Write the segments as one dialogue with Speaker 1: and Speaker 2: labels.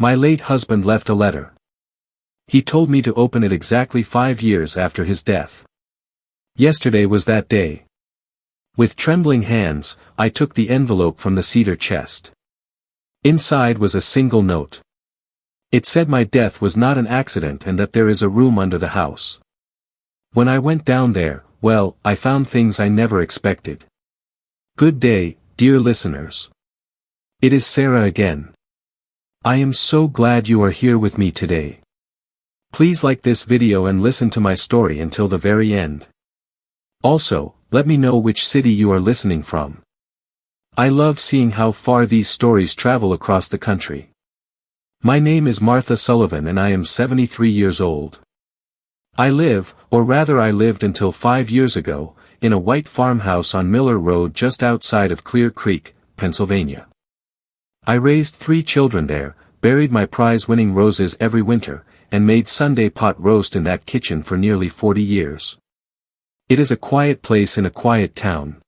Speaker 1: My late husband left a letter. He told me to open it exactly 5 years after his death. Yesterday was that day. With trembling hands, I took the envelope from the cedar chest. Inside was a single note. It said my death was not an accident and that there is a room under the house. When I went down there, well, I found things I never expected. Good day, dear listeners. It is Sarah again. I am so glad you are here with me today. Please like this video and listen to my story until the very end. Also, let me know which city you are listening from. I love seeing how far these stories travel across the country. My name is Martha Sullivan and I am 73 years old. I live, or rather I lived until 5 years ago, in a white farmhouse on Miller Road just outside of Clear Creek, Pennsylvania. I raised 3 children there, buried my prize-winning roses every winter, and made Sunday pot roast in that kitchen for nearly 40 years. It is a quiet place in a quiet town.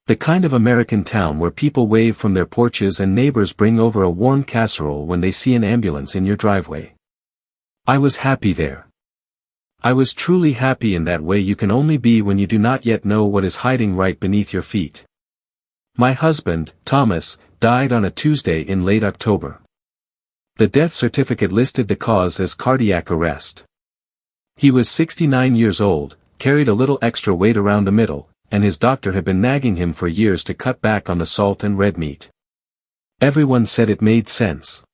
Speaker 1: The kind of American town where people wave from their porches and neighbors bring over a warm casserole when they see an ambulance in your driveway. I was happy there. I was truly happy in that way you can only be when you do not yet know what is hiding right beneath your feet. My husband, Thomas, died on a Tuesday in late October. The death certificate listed the cause as cardiac arrest. He was 69 years old, carried a little extra weight around the middle, and his doctor had been nagging him for years to cut back on the salt and red meat. Everyone said it made sense.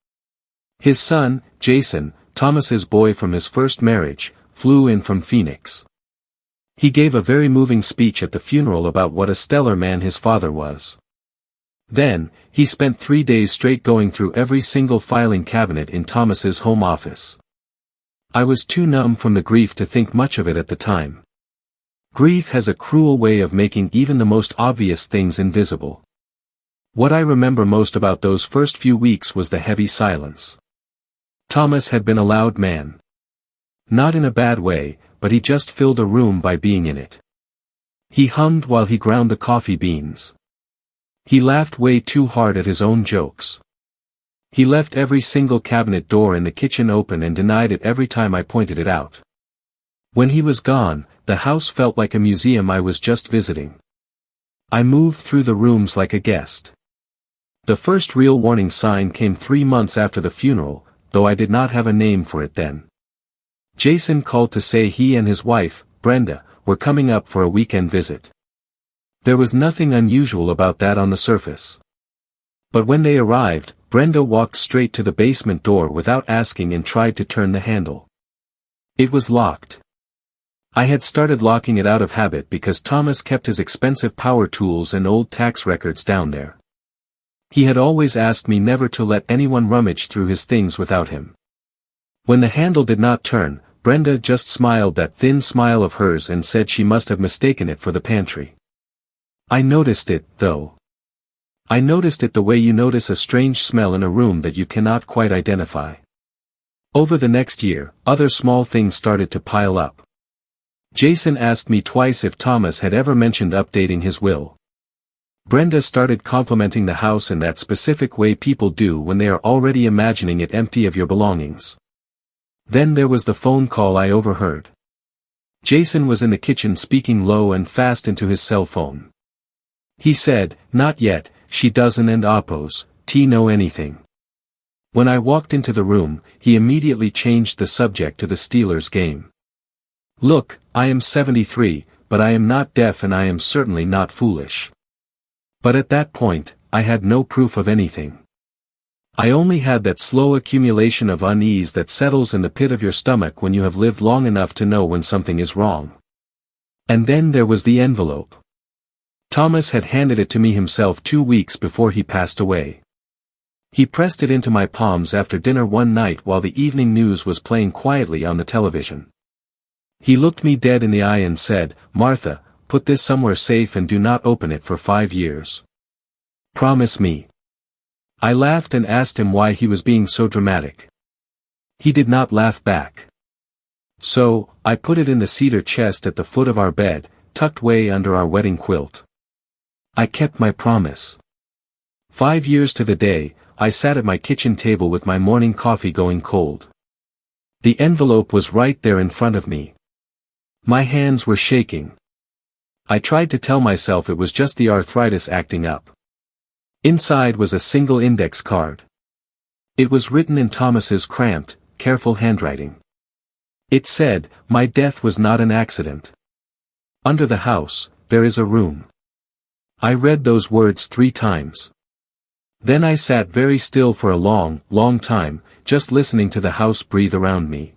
Speaker 1: His son, Jason, Thomas's boy from his first marriage, flew in from Phoenix. He gave a very moving speech at the funeral about what a stellar man his father was. Then, he spent 3 days straight going through every single filing cabinet in Thomas's home office. I was too numb from the grief to think much of it at the time. Grief has a cruel way of making even the most obvious things invisible. What I remember most about those first few weeks was the heavy silence. Thomas had been a loud man. Not in a bad way, but he just filled a room by being in it. He hummed while he ground the coffee beans. He laughed way too hard at his own jokes. He left every single cabinet door in the kitchen open and denied it every time I pointed it out. When he was gone, the house felt like a museum I was just visiting. I moved through the rooms like a guest. The first real warning sign came 3 months after the funeral, though I did not have a name for it then. Jason called to say he and his wife, Brenda, were coming up for a weekend visit. There was nothing unusual about that on the surface. But when they arrived, Brenda walked straight to the basement door without asking and tried to turn the handle. It was locked. I had started locking it out of habit because Thomas kept his expensive power tools and old tax records down there. He had always asked me never to let anyone rummage through his things without him. When the handle did not turn, Brenda just smiled that thin smile of hers and said she must have mistaken it for the pantry. I noticed it, though. I noticed it the way you notice a strange smell in a room that you cannot quite identify. Over the next year, other small things started to pile up. Jason asked me twice if Thomas had ever mentioned updating his will. Brenda started complimenting the house in that specific way people do when they are already imagining it empty of your belongings. Then there was the phone call I overheard. Jason was in the kitchen speaking low and fast into his cell phone. He said, "Not yet, she doesn't and oppose, know anything." When I walked into the room, he immediately changed the subject to the Steelers game. Look, I am 73, but I am not deaf and I am certainly not foolish. But at that point, I had no proof of anything. I only had that slow accumulation of unease that settles in the pit of your stomach when you have lived long enough to know when something is wrong. And then there was the envelope. Thomas had handed it to me himself 2 weeks before he passed away. He pressed it into my palms after dinner one night while the evening news was playing quietly on the television. He looked me dead in the eye and said, "Martha, put this somewhere safe and do not open it for 5 years. Promise me." I laughed and asked him why he was being so dramatic. He did not laugh back. So, I put it in the cedar chest at the foot of our bed, tucked way under our wedding quilt. I kept my promise. 5 years to the day, I sat at my kitchen table with my morning coffee going cold. The envelope was right there in front of me. My hands were shaking. I tried to tell myself it was just the arthritis acting up. Inside was a single index card. It was written in Thomas's cramped, careful handwriting. It said, "My death was not an accident. Under the house, there is a room." I read those words 3 times. Then I sat very still for a long, long time, just listening to the house breathe around me.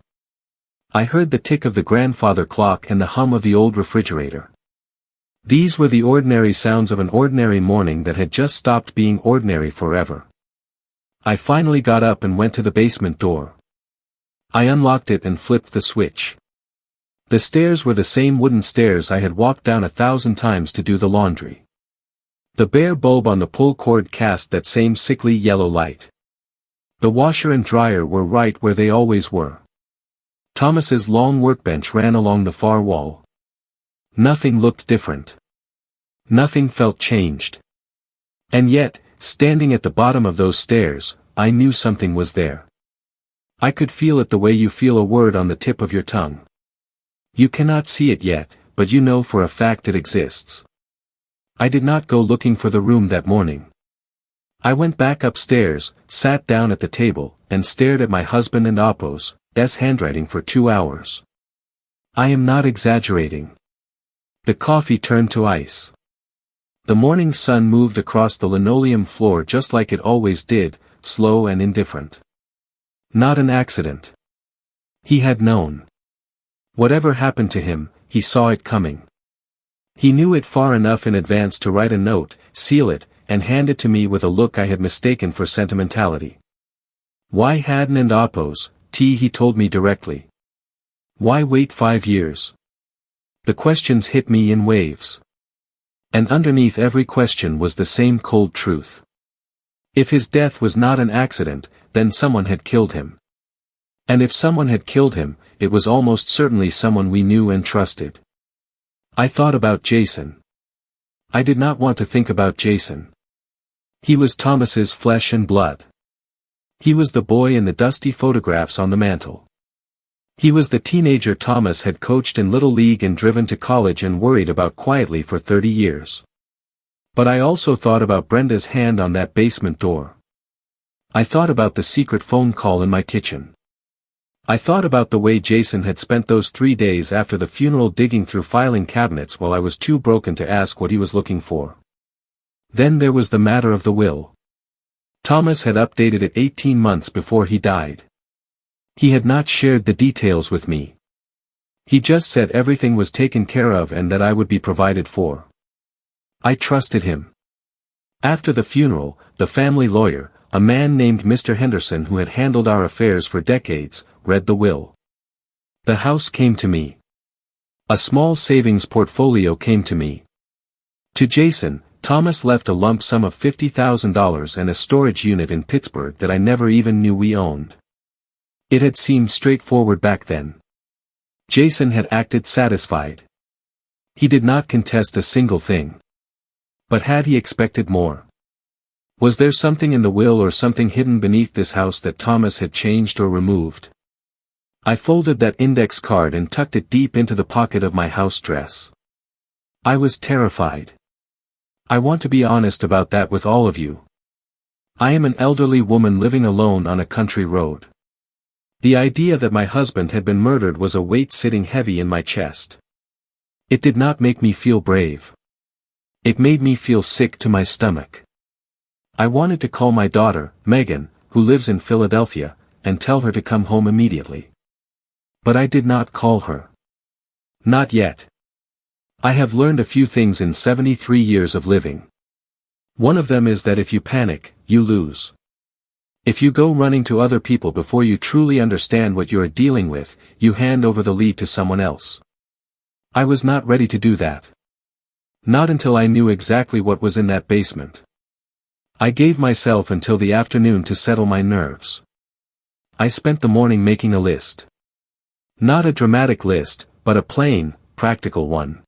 Speaker 1: I heard the tick of the grandfather clock and the hum of the old refrigerator. These were the ordinary sounds of an ordinary morning that had just stopped being ordinary forever. I finally got up and went to the basement door. I unlocked it and flipped the switch. The stairs were the same wooden stairs I had walked down 1,000 times to do the laundry. The bare bulb on the pull cord cast that same sickly yellow light. The washer and dryer were right where they always were. Thomas's long workbench ran along the far wall. Nothing looked different. Nothing felt changed. And yet, standing at the bottom of those stairs, I knew something was there. I could feel it the way you feel a word on the tip of your tongue. You cannot see it yet, but you know for a fact it exists. I did not go looking for the room that morning. I went back upstairs, sat down at the table, and stared at my husband and Appo's handwriting for 2 hours. I am not exaggerating. The coffee turned to ice. The morning sun moved across the linoleum floor just like it always did, slow and indifferent. Not an accident. He had known. Whatever happened to him, he saw it coming. He knew it far enough in advance to write a note, seal it, and hand it to me with a look I had mistaken for sentimentality. Why hadn't and Appo's, he told me directly. Why wait 5 years? The questions hit me in waves. And underneath every question was the same cold truth. If his death was not an accident, then someone had killed him. And if someone had killed him, it was almost certainly someone we knew and trusted. I thought about Jason. I did not want to think about Jason. He was Thomas's flesh and blood. He was the boy in the dusty photographs on the mantel. He was the teenager Thomas had coached in Little League and driven to college and worried about quietly for 30 years. But I also thought about Brenda's hand on that basement door. I thought about the secret phone call in my kitchen. I thought about the way Jason had spent those 3 days after the funeral digging through filing cabinets while I was too broken to ask what he was looking for. Then there was the matter of the will. Thomas had updated it 18 months before he died. He had not shared the details with me. He just said everything was taken care of and that I would be provided for. I trusted him. After the funeral, the family lawyer, a man named Mr. Henderson who had handled our affairs for decades, read the will. The house came to me. A small savings portfolio came to me. To Jason, Thomas left a lump sum of $50,000 and a storage unit in Pittsburgh that I never even knew we owned. It had seemed straightforward back then. Jason had acted satisfied. He did not contest a single thing. But had he expected more? Was there something in the will or something hidden beneath this house that Thomas had changed or removed? I folded that index card and tucked it deep into the pocket of my house dress. I was terrified. I want to be honest about that with all of you. I am an elderly woman living alone on a country road. The idea that my husband had been murdered was a weight sitting heavy in my chest. It did not make me feel brave. It made me feel sick to my stomach. I wanted to call my daughter, Megan, who lives in Philadelphia, and tell her to come home immediately. But I did not call her. Not yet. I have learned a few things in 73 years of living. One of them is that if you panic, you lose. If you go running to other people before you truly understand what you are dealing with, you hand over the lead to someone else. I was not ready to do that. Not until I knew exactly what was in that basement. I gave myself until the afternoon to settle my nerves. I spent the morning making a list. Not a dramatic list, but a plain, practical one.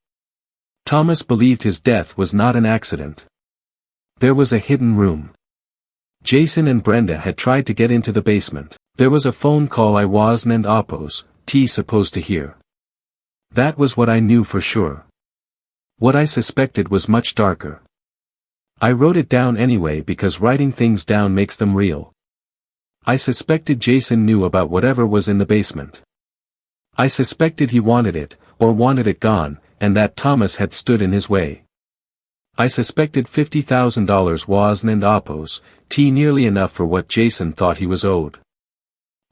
Speaker 1: Thomas believed his death was not an accident. There was a hidden room. Jason and Brenda had tried to get into the basement. There was a phone call I wasn't supposed to hear. That was what I knew for sure. What I suspected was much darker. I wrote it down anyway because writing things down makes them real. I suspected Jason knew about whatever was in the basement. I suspected he wanted it, or wanted it gone, and that Thomas had stood in his way. I suspected $50,000 wasn't nearly enough for what Jason thought he was owed.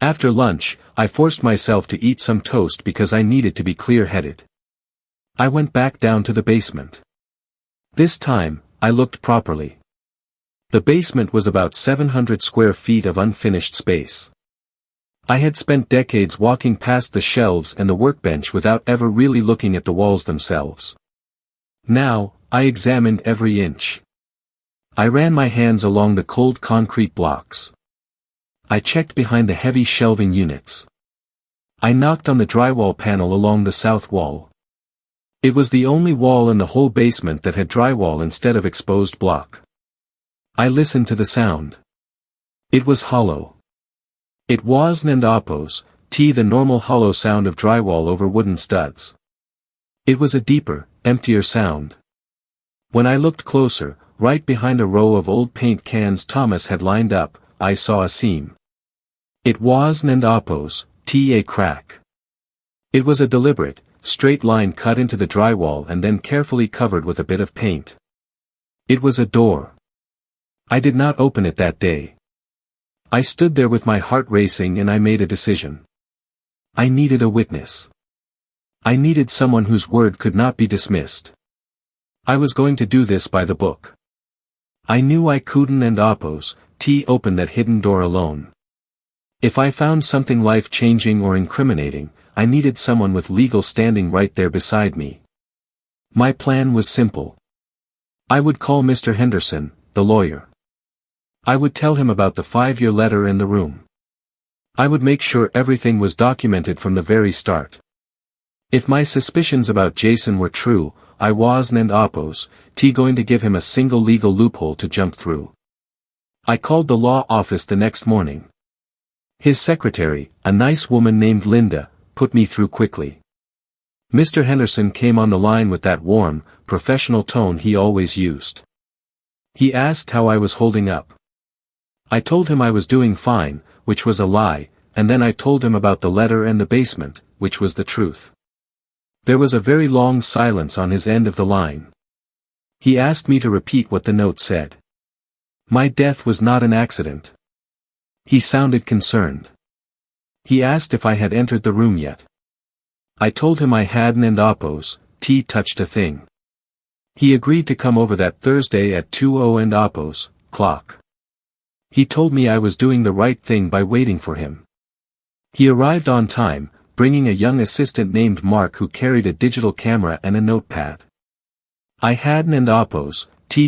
Speaker 1: After lunch, I forced myself to eat some toast because I needed to be clear-headed. I went back down to the basement. This time, I looked properly. The basement was about 700 square feet of unfinished space. I had spent decades walking past the shelves and the workbench without ever really looking at the walls themselves. Now, I examined every inch. I ran my hands along the cold concrete blocks. I checked behind the heavy shelving units. I knocked on the drywall panel along the south wall. It was the only wall in the whole basement that had drywall instead of exposed block. I listened to the sound. It was hollow. It wasn't the normal hollow sound of drywall over wooden studs. It was a deeper, emptier sound. When I looked closer, right behind a row of old paint cans Thomas had lined up, I saw a seam. It wasn't a crack. It was a deliberate, straight line cut into the drywall and then carefully covered with a bit of paint. It was a door. I did not open it that day. I stood there with my heart racing and I made a decision. I needed a witness. I needed someone whose word could not be dismissed. I was going to do this by the book. I knew I couldn't open that hidden door alone. If I found something life-changing or incriminating, I needed someone with legal standing right there beside me. My plan was simple. I would call Mr. Henderson, the lawyer. I would tell him about the 5-year letter in the room. I would make sure everything was documented from the very start. If my suspicions about Jason were true, I wasn't going to give him a single legal loophole to jump through. I called the law office the next morning. His secretary, a nice woman named Linda, put me through quickly. Mr. Henderson came on the line with that warm, professional tone he always used. He asked how I was holding up. I told him I was doing fine, which was a lie, and then I told him about the letter and the basement, which was the truth. There was a very long silence on his end of the line. He asked me to repeat what the note said. My death was not an accident. He sounded concerned. He asked if I had entered the room yet. I told him I hadn't touched a thing. He agreed to come over that Thursday at 2:00 He told me I was doing the right thing by waiting for him. He arrived on time, bringing a young assistant named Mark who carried a digital camera and a notepad. I hadn't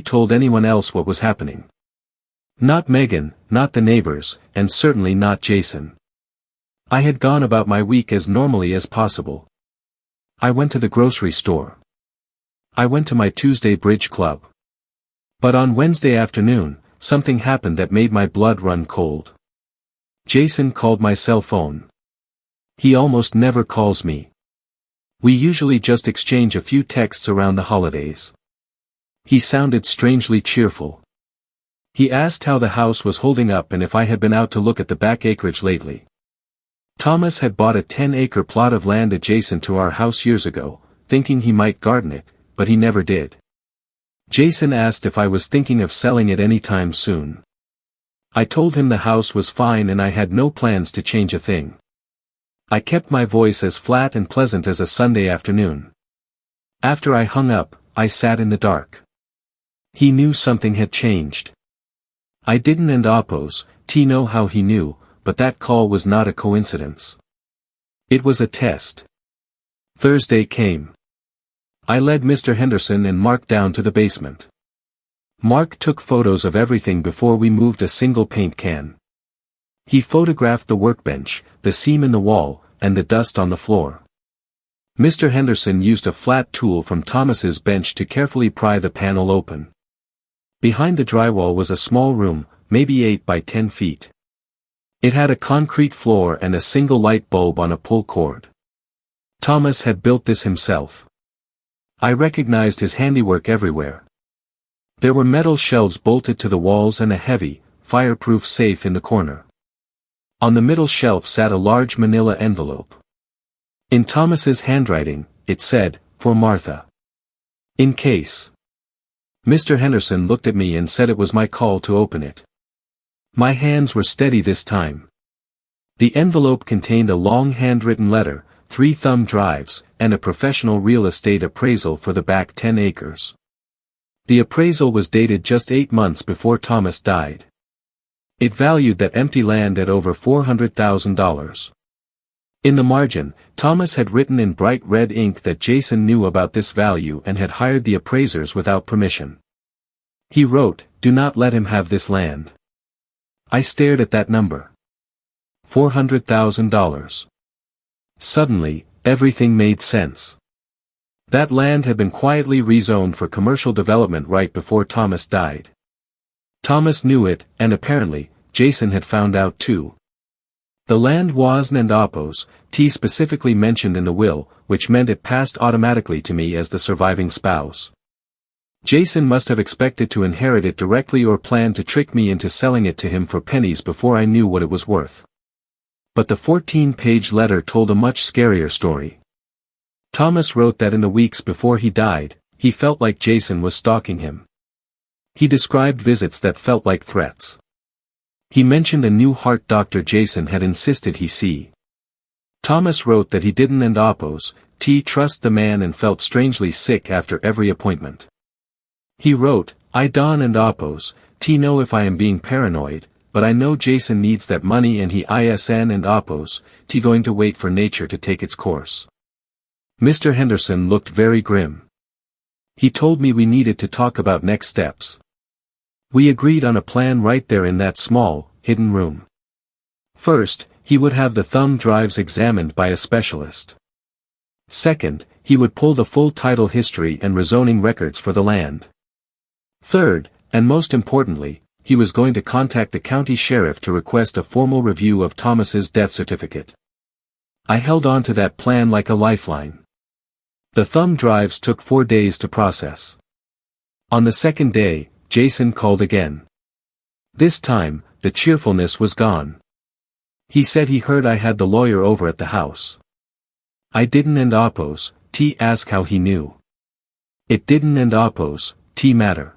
Speaker 1: told anyone else what was happening. Not Megan, not the neighbors, and certainly not Jason. I had gone about my week as normally as possible. I went to the grocery store. I went to my Tuesday bridge club. But on Wednesday afternoon, something happened that made my blood run cold. Jason called my cell phone. He almost never calls me. We usually just exchange a few texts around the holidays. He sounded strangely cheerful. He asked how the house was holding up and if I had been out to look at the back acreage lately. Thomas had bought a 10-acre plot of land adjacent to our house years ago, thinking he might garden it, but he never did. Jason asked if I was thinking of selling it anytime soon. I told him the house was fine and I had no plans to change a thing. I kept my voice as flat and pleasant as a Sunday afternoon. After I hung up, I sat in the dark. He knew something had changed. I didn't know how he knew, but that call was not a coincidence. It was a test. Thursday came. I led Mr. Henderson and Mark down to the basement. Mark took photos of everything before we moved a single paint can. He photographed the workbench, the seam in the wall, and the dust on the floor. Mr. Henderson used a flat tool from Thomas's bench to carefully pry the panel open. Behind the drywall was a small room, maybe 8 by 10 feet. It had a concrete floor and a single light bulb on a pull cord. Thomas had built this himself. I recognized his handiwork everywhere. There were metal shelves bolted to the walls and a heavy, fireproof safe in the corner. On the middle shelf sat a large manila envelope. In Thomas's handwriting, it said, "For Martha. In case." Mr. Henderson looked at me and said it was my call to open it. My hands were steady this time. The envelope contained a long handwritten letter, 3 thumb drives, and a professional real estate appraisal for the back 10 acres. The appraisal was dated just 8 months before Thomas died. It valued that empty land at over $400,000. In the margin, Thomas had written in bright red ink that Jason knew about this value and had hired the appraisers without permission. He wrote, "Do not let him have this land." I stared at that number. $400,000. Suddenly, everything made sense. That land had been quietly rezoned for commercial development right before Thomas died. Thomas knew it, and apparently, Jason had found out too. The land wasn't Apos, T specifically mentioned in the will, which meant it passed automatically to me as the surviving spouse. Jason must have expected to inherit it directly or planned to trick me into selling it to him for pennies before I knew what it was worth. But the 14-page letter told a much scarier story. Thomas wrote that in the weeks before he died, he felt like Jason was stalking him. He described visits that felt like threats. He mentioned a new heart doctor Jason had insisted he see. Thomas wrote that he didn't trust the man and felt strangely sick after every appointment. He wrote, "I don't know if I am being paranoid, but I know Jason needs that money and he isn't going to wait for nature to take its course." Mr. Henderson looked very grim. He told me we needed to talk about next steps. We agreed on a plan right there in that small, hidden room. First, he would have the thumb drives examined by a specialist. Second, he would pull the full title history and rezoning records for the land. Third, and most importantly, he was going to contact the county sheriff to request a formal review of Thomas's death certificate. I held on to that plan like a lifeline. The thumb drives took 4 days to process. On the second day, Jason called again. This time, the cheerfulness was gone. He said he heard I had the lawyer over at the house. I didn't ask how he knew. It didn't matter.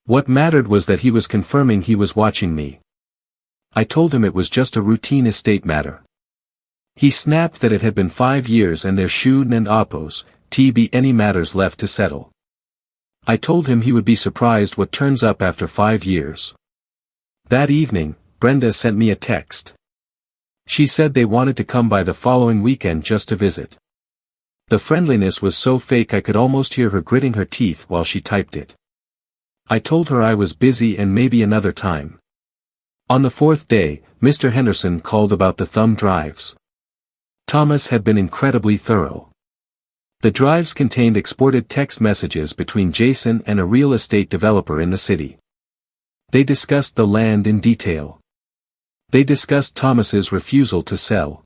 Speaker 1: What mattered was that he was confirming he was watching me. I told him it was just a routine estate matter. He snapped that it had been 5 years and there shouldn't be any matters left to settle. I told him he would be surprised what turns up after 5 years. That evening, Brenda sent me a text. She said they wanted to come by the following weekend just to visit. The friendliness was so fake I could almost hear her gritting her teeth while she typed it. I told her I was busy and maybe another time. On the 4th day, Mr. Henderson called about the thumb drives. Thomas had been incredibly thorough. The drives contained exported text messages between Jason and a real estate developer in the city. They discussed the land in detail. They discussed Thomas's refusal to sell.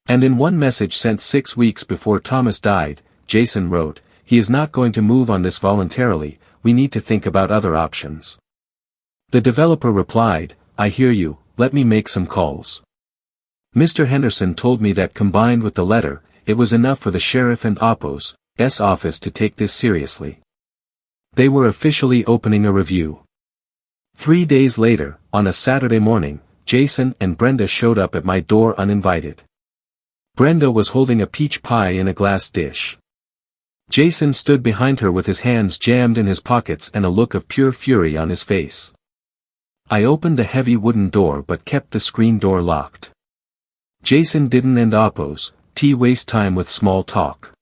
Speaker 1: And in one message sent 6 weeks before Thomas died, Jason wrote, "He is not going to move on this voluntarily, we need to think about other options." The developer replied, "I hear you, let me make some calls." Mr. Henderson told me that combined with the letter, it was enough for the sheriff and Apos' office to take this seriously. They were officially opening a review. 3 days later, on a Saturday morning, Jason and Brenda showed up at my door uninvited. Brenda was holding a peach pie in a glass dish. Jason stood behind her with his hands jammed in his pockets and a look of pure fury on his face. I opened the heavy wooden door but kept the screen door locked. Jason didn't waste time with small talk.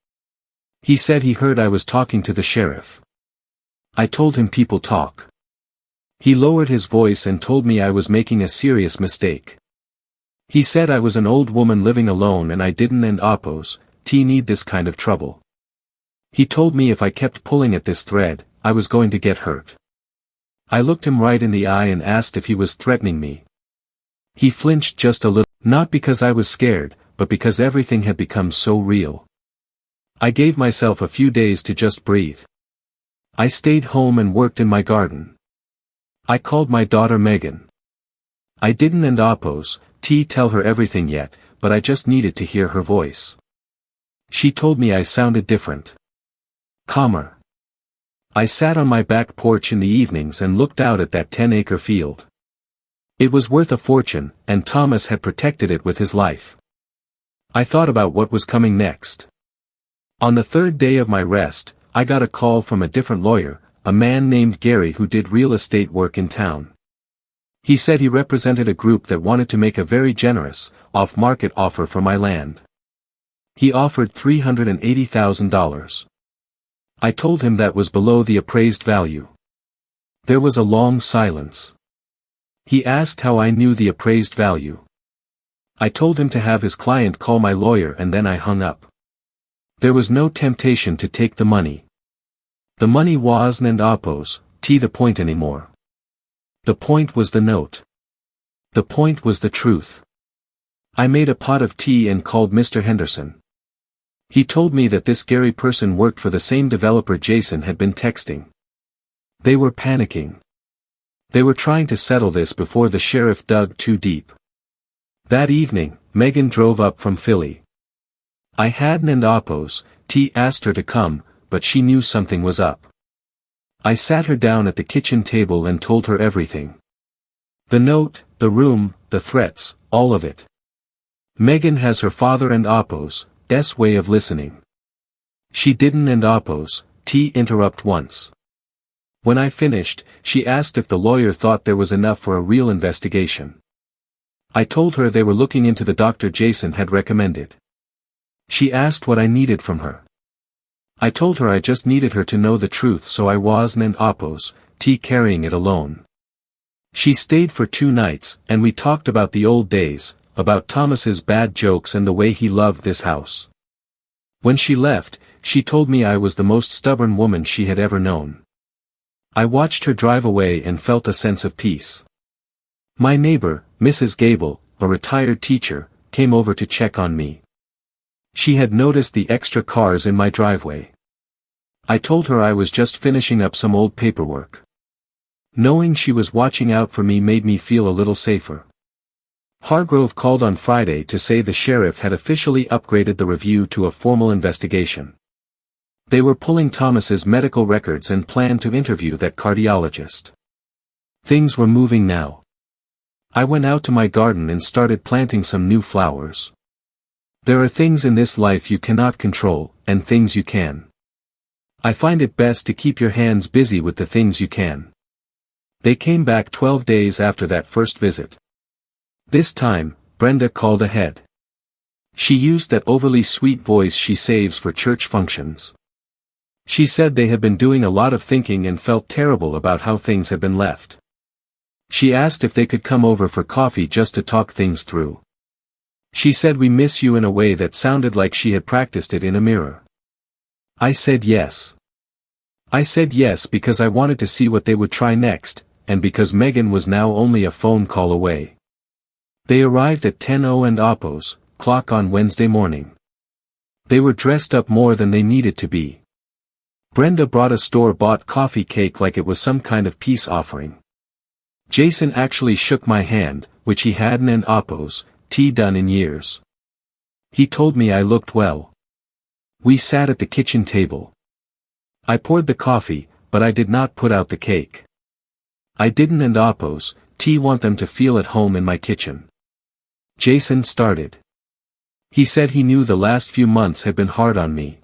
Speaker 1: He said he heard I was talking to the sheriff. I told him people talk. He lowered his voice and told me I was making a serious mistake. He said I was an old woman living alone and I didn't need this kind of trouble. He told me if I kept pulling at this thread, I was going to get hurt. I looked him right in the eye and asked if he was threatening me. He flinched just a little, not because I was scared, but because everything had become so real. I gave myself a few days to just breathe. I stayed home and worked in my garden. I called my daughter Megan. I didn't tell her everything yet, but I just needed to hear her voice. She told me I sounded different. Calmer. I sat on my back porch in the evenings and looked out at that 10-acre field. It was worth a fortune, and Thomas had protected it with his life. I thought about what was coming next. On the third day of my rest, I got a call from a different lawyer, a man named Gary who did real estate work in town. He said he represented a group that wanted to make a very generous, off-market offer for my land. He offered $380,000. I told him that was below the appraised value. There was a long silence. He asked how I knew the appraised value. I told him to have his client call my lawyer and then I hung up. There was no temptation to take the money. The money wasn't the point anymore. The point was the note. The point was the truth. I made a pot of tea and called Mr. Henderson. He told me that this Gary person worked for the same developer Jason had been texting. They were panicking. They were trying to settle this before the sheriff dug too deep. That evening, Megan drove up from Philly. I hadn't asked her to come, but she knew something was up. I sat her down at the kitchen table and told her everything. The note, the room, the threats, all of it. Megan has her father and Appo's way of listening. She didn't interrupt once. When I finished, she asked if the lawyer thought there was enough for a real investigation. I told her they were looking into the doctor Jason had recommended. She asked what I needed from her. I told her I just needed her to know the truth so I wasn't carrying it alone. She stayed for 2 nights, and we talked about the old days, about Thomas's bad jokes and the way he loved this house. When she left, she told me I was the most stubborn woman she had ever known. I watched her drive away and felt a sense of peace. My neighbor, Mrs. Gable, a retired teacher, came over to check on me. She had noticed the extra cars in my driveway. I told her I was just finishing up some old paperwork. Knowing she was watching out for me made me feel a little safer. Hargrove called on Friday to say the sheriff had officially upgraded the review to a formal investigation. They were pulling Thomas's medical records and planned to interview that cardiologist. Things were moving now. I went out to my garden and started planting some new flowers. There are things in this life you cannot control, and things you can. I find it best to keep your hands busy with the things you can. They came back 12 days after that first visit. This time, Brenda called ahead. She used that overly sweet voice she saves for church functions. She said they had been doing a lot of thinking and felt terrible about how things had been left. She asked if they could come over for coffee just to talk things through. She said we miss you in a way that sounded like she had practiced it in a mirror. I said yes. I said yes because I wanted to see what they would try next, and because Megan was now only a phone call away. They arrived at 10:00 on Wednesday morning. They were dressed up more than they needed to be. Brenda brought a store-bought coffee cake like it was some kind of peace offering. Jason actually shook my hand, which he hadn't done in years. He told me I looked well. We sat at the kitchen table. I poured the coffee, but I did not put out the cake. I didn't want them to feel at home in my kitchen. Jason started. He said he knew the last few months had been hard on me.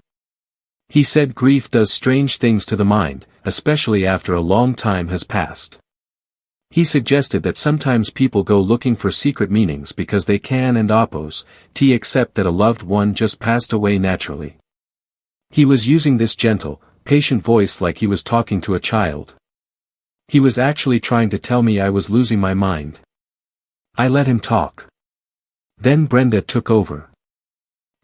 Speaker 1: He said grief does strange things to the mind, especially after a long time has passed. He suggested that sometimes people go looking for secret meanings because they can accept that a loved one just passed away naturally. He was using this gentle, patient voice like he was talking to a child. He was actually trying to tell me I was losing my mind. I let him talk. Then Brenda took over.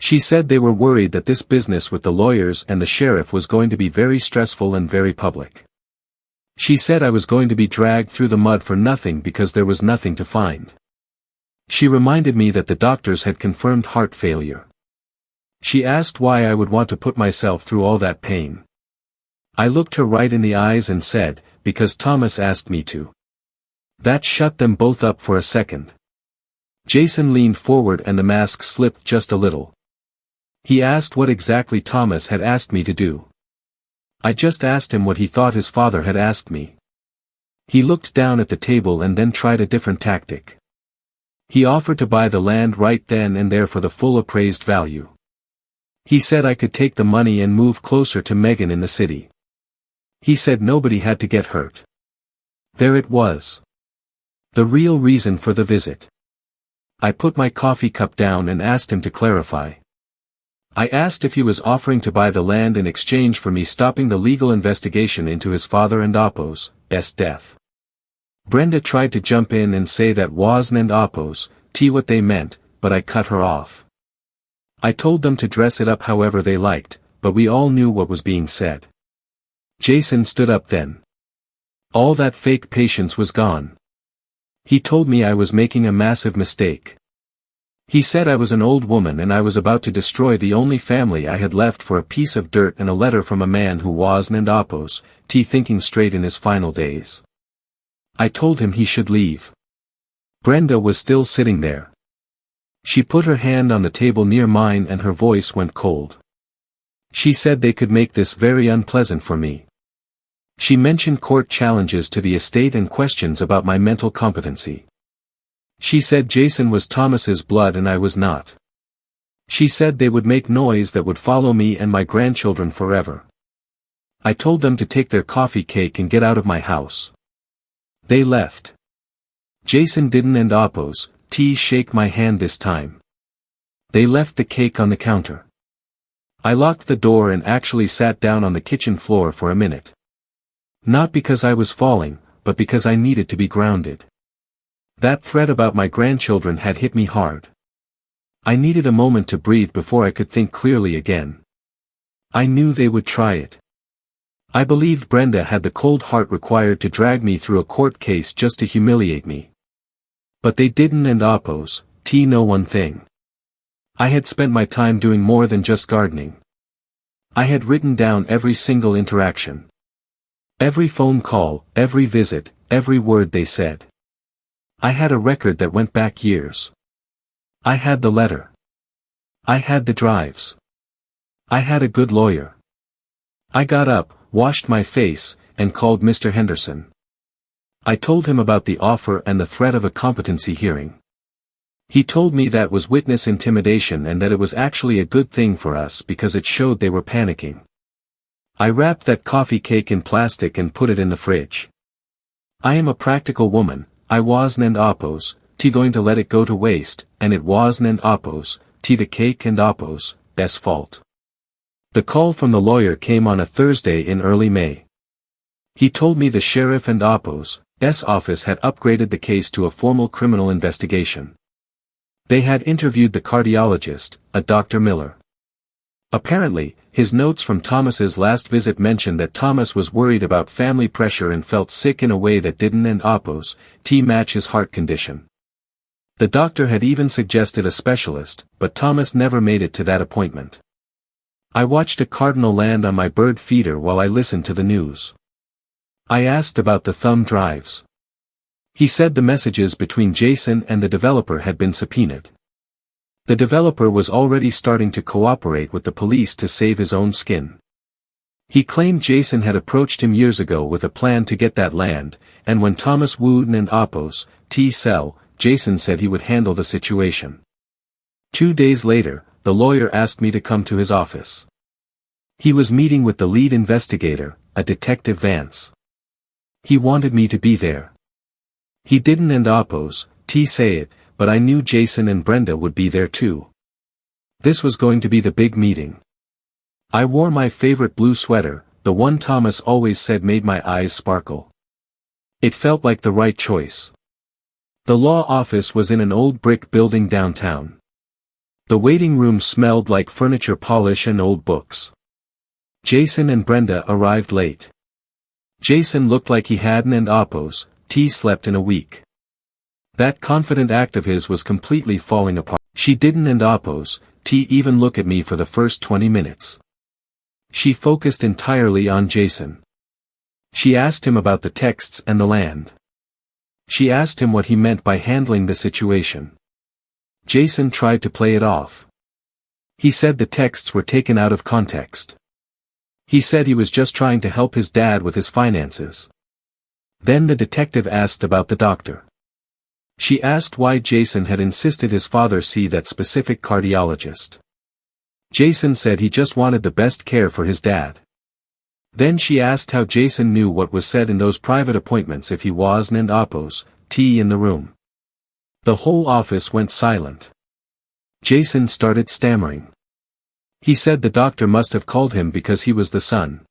Speaker 1: She said they were worried that this business with the lawyers and the sheriff was going to be very stressful and very public. She said I was going to be dragged through the mud for nothing because there was nothing to find. She reminded me that the doctors had confirmed heart failure. She asked why I would want to put myself through all that pain. I looked her right in the eyes and said, because Thomas asked me to. That shut them both up for a second. Jason leaned forward and the mask slipped just a little. He asked what exactly Thomas had asked me to do. I just asked him what he thought his father had asked me. He looked down at the table and then tried a different tactic. He offered to buy the land right then and there for the full appraised value. He said I could take the money and move closer to Megan in the city. He said nobody had to get hurt. There it was. The real reason for the visit. I put my coffee cup down and asked him to clarify. I asked if he was offering to buy the land in exchange for me stopping the legal investigation into his father and Appo's death. Brenda tried to jump in and say that wasn't Appo's what they meant, but I cut her off. I told them to dress it up however they liked, but we all knew what was being said. Jason stood up then. All that fake patience was gone. He told me I was making a massive mistake. He said I was an old woman and I was about to destroy the only family I had left for a piece of dirt and a letter from a man who wasn't Appo's thinking straight in his final days. I told him he should leave. Brenda was still sitting there. She put her hand on the table near mine and her voice went cold. She said they could make this very unpleasant for me. She mentioned court challenges to the estate and questions about my mental competency. She said Jason was Thomas's blood and I was not. She said they would make noise that would follow me and my grandchildren forever. I told them to take their coffee cake and get out of my house. They left. Jason didn't and Appo's shake my hand this time. They left the cake on the counter. I locked the door and actually sat down on the kitchen floor for a minute. Not because I was falling, but because I needed to be grounded. That threat about my grandchildren had hit me hard. I needed a moment to breathe before I could think clearly again. I knew they would try it. I believed Brenda had the cold heart required to drag me through a court case just to humiliate me. But they didn't and Appo's know one thing. I had spent my time doing more than just gardening. I had written down every single interaction. Every phone call, every visit, every word they said. I had a record that went back years. I had the letter. I had the drives. I had a good lawyer. I got up, washed my face, and called Mr. Henderson. I told him about the offer and the threat of a competency hearing. He told me that was witness intimidation and that it was actually a good thing for us because it showed they were panicking. I wrapped that coffee cake in plastic and put it in the fridge. I am a practical woman, I wasn't Appo's going to let it go to waste, and it wasn't Appo's the cake and Appo's fault. The call from the lawyer came on a Thursday in early May. He told me the sheriff and Appo's office had upgraded the case to a formal criminal investigation. They had interviewed the cardiologist, a Dr. Miller. Apparently, his notes from Thomas's last visit mentioned that Thomas was worried about family pressure and felt sick in a way that didn't and Appo's match his heart condition. The doctor had even suggested a specialist, but Thomas never made it to that appointment. I watched a cardinal land on my bird feeder while I listened to the news. I asked about the thumb drives. He said the messages between Jason and the developer had been subpoenaed. The developer was already starting to cooperate with the police to save his own skin. He claimed Jason had approached him years ago with a plan to get that land, and when Thomas wooed and Appo's sell, Jason said he would handle the situation. 2 days later, the lawyer asked me to come to his office. He was meeting with the lead investigator, a Detective Vance. He wanted me to be there. He didn't and Appo's say it, but I knew Jason and Brenda would be there too. This was going to be the big meeting. I wore my favorite blue sweater, the one Thomas always said made my eyes sparkle. It felt like the right choice. The law office was in an old brick building downtown. The waiting room smelled like furniture polish and old books. Jason and Brenda arrived late. Jason looked like he hadn't and Oppos, T slept in a week. That confident act of his was completely falling apart. She didn't and Oppos, T even look at me for the first 20 minutes. She focused entirely on Jason. She asked him about the texts and the land. She asked him what he meant by handling the situation. Jason tried to play it off. He said the texts were taken out of context. He said he was just trying to help his dad with his finances. Then the detective asked about the doctor. She asked why Jason had insisted his father see that specific cardiologist. Jason said he just wanted the best care for his dad. Then she asked how Jason knew what was said in those private appointments if he wasn't and Oppos, T in the room. The whole office went silent. Jason started stammering. He said the doctor must have called him because he was the son.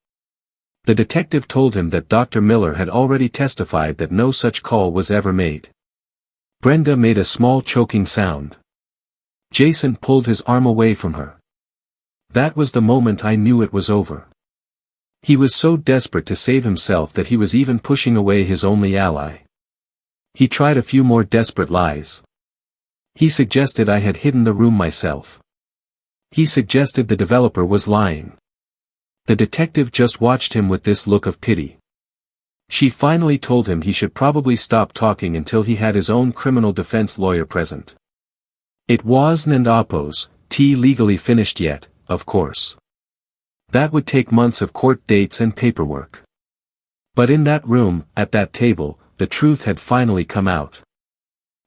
Speaker 1: The detective told him that Dr. Miller had already testified that no such call was ever made. Brenda made a small choking sound. Jason pulled his arm away from her. That was the moment I knew it was over. He was so desperate to save himself that he was even pushing away his only ally. He tried a few more desperate lies. He suggested I had hidden the room myself. He suggested the developer was lying. The detective just watched him with this look of pity. She finally told him he should probably stop talking until he had his own criminal defense lawyer present. It wasn't Oppos, T legally finished yet, of course. That would take months of court dates and paperwork. But in that room, at that table, the truth had finally come out.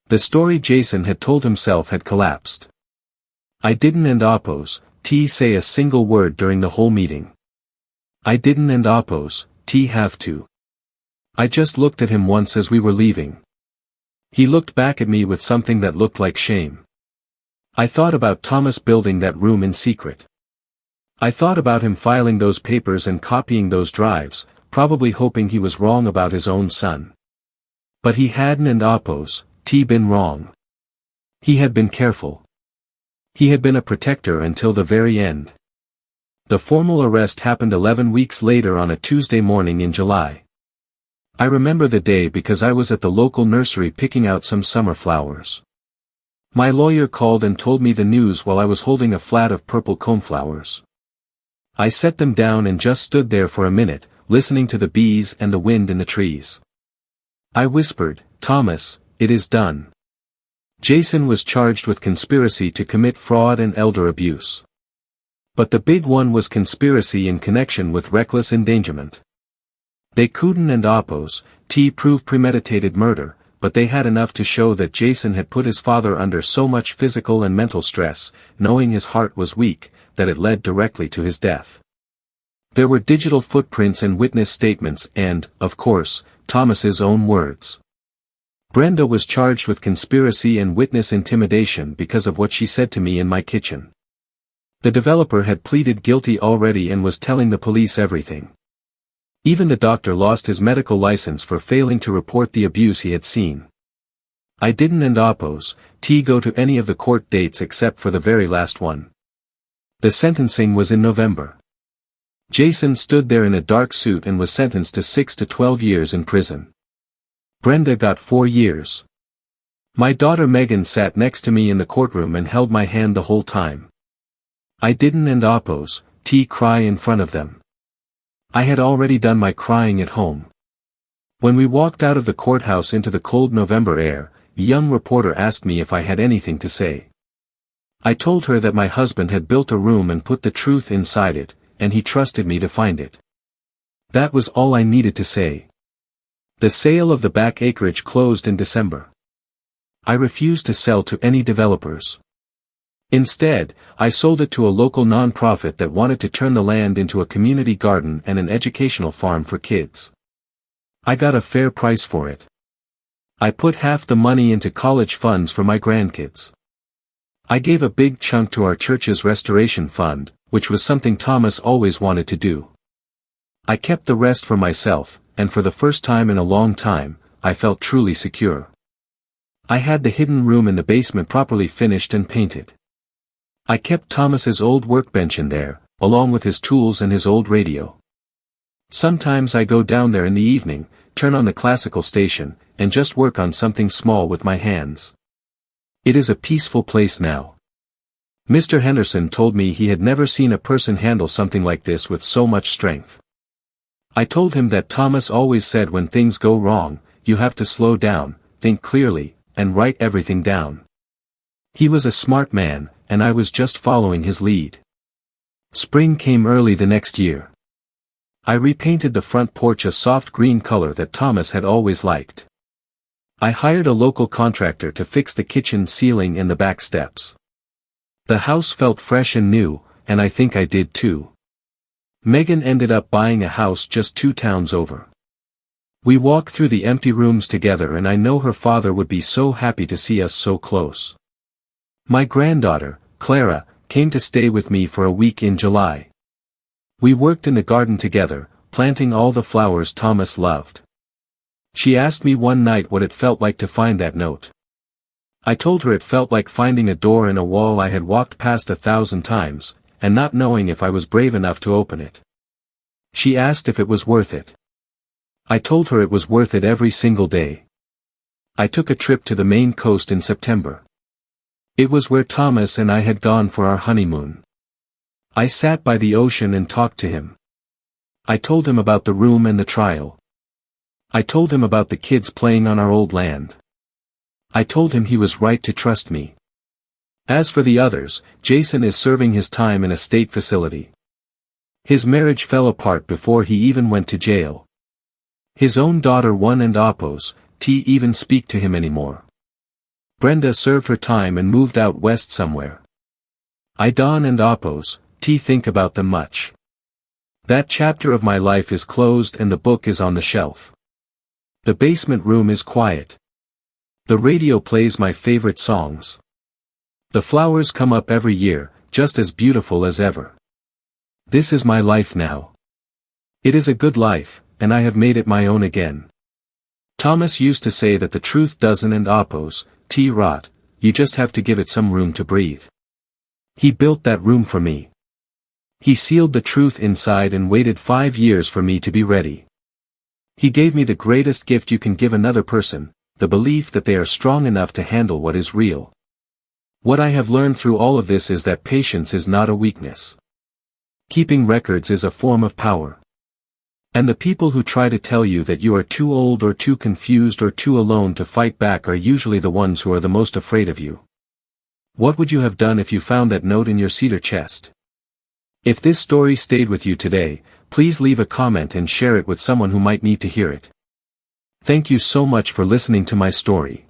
Speaker 1: The story Jason had told himself had collapsed. I didn't and Oppos, T say a single word during the whole meeting. I didn't and Oppos, T have to. I just looked at him once as we were leaving. He looked back at me with something that looked like shame. I thought about Thomas building that room in secret. I thought about him filing those papers and copying those drives, probably hoping he was wrong about his own son. But he hadn't and Oppos, T been wrong. He had been careful. He had been a protector until the very end. The formal arrest happened 11 weeks later on a Tuesday morning in July. I remember the day because I was at the local nursery picking out some summer flowers. My lawyer called and told me the news while I was holding a flat of purple coneflowers. I set them down and just stood there for a minute, listening to the bees and the wind in the trees. I whispered, "Thomas, it is done." Jason was charged with conspiracy to commit fraud and elder abuse. But the big one was conspiracy in connection with reckless endangerment. They couldn't and Oppos, T prove premeditated murder, but they had enough to show that Jason had put his father under so much physical and mental stress, knowing his heart was weak, that it led directly to his death. There were digital footprints and witness statements and, of course, Thomas's own words. Brenda was charged with conspiracy and witness intimidation because of what she said to me in my kitchen. The developer had pleaded guilty already and was telling the police everything. Even the doctor lost his medical license for failing to report the abuse he had seen. I didn't and Oppos, T go to any of the court dates except for the very last one. The sentencing was in November. Jason stood there in a dark suit and was sentenced to 6 to 12 years in prison. Brenda got 4 years. My daughter Megan sat next to me in the courtroom and held my hand the whole time. I didn't and Oppos, T cry in front of them. I had already done my crying at home. When we walked out of the courthouse into the cold November air, a young reporter asked me if I had anything to say. I told her that my husband had built a room and put the truth inside it, and he trusted me to find it. That was all I needed to say. The sale of the back acreage closed in December. I refused to sell to any developers. Instead, I sold it to a local non-profit that wanted to turn the land into a community garden and an educational farm for kids. I got a fair price for it. I put half the money into college funds for my grandkids. I gave a big chunk to our church's restoration fund, which was something Thomas always wanted to do. I kept the rest for myself, and for the first time in a long time, I felt truly secure. I had the hidden room in the basement properly finished and painted. I kept Thomas's old workbench in there, along with his tools and his old radio. Sometimes I go down there in the evening, turn on the classical station, and just work on something small with my hands. It is a peaceful place now. Mr. Henderson told me he had never seen a person handle something like this with so much strength. I told him that Thomas always said when things go wrong, you have to slow down, think clearly, and write everything down. He was a smart man, and I was just following his lead. Spring came early the next year. I repainted the front porch a soft green color that Thomas had always liked. I hired a local contractor to fix the kitchen ceiling and the back steps. The house felt fresh and new, and I think I did too. Megan ended up buying a house just 2 towns over. We walked through the empty rooms together, and I know her father would be so happy to see us so close. My granddaughter, Clara, came to stay with me for a week in July. We worked in the garden together, planting all the flowers Thomas loved. She asked me one night what it felt like to find that note. I told her it felt like finding a door in a wall I had walked past 1,000 times, and not knowing if I was brave enough to open it. She asked if it was worth it. I told her it was worth it every single day. I took a trip to the Maine coast in September. It was where Thomas and I had gone for our honeymoon. I sat by the ocean and talked to him. I told him about the room and the trial. I told him about the kids playing on our old land. I told him he was right to trust me. As for the others, Jason is serving his time in a state facility. His marriage fell apart before he even went to jail. His own daughter won and oppose, even speak to him anymore. Brenda served her time and moved out west somewhere. I Don and oppose, think about them much. That chapter of my life is closed and the book is on the shelf. The basement room is quiet. The radio plays my favorite songs. The flowers come up every year, just as beautiful as ever. This is my life now. It is a good life, and I have made it my own again. Thomas used to say that the truth doesn't and oppose, rot, you just have to give it some room to breathe. He built that room for me. He sealed the truth inside and waited 5 years for me to be ready. He gave me the greatest gift you can give another person, the belief that they are strong enough to handle what is real. What I have learned through all of this is that patience is not a weakness. Keeping records is a form of power. And the people who try to tell you that you are too old or too confused or too alone to fight back are usually the ones who are the most afraid of you. What would you have done if you found that note in your cedar chest? If this story stayed with you today, please leave a comment and share it with someone who might need to hear it. Thank you so much for listening to my story.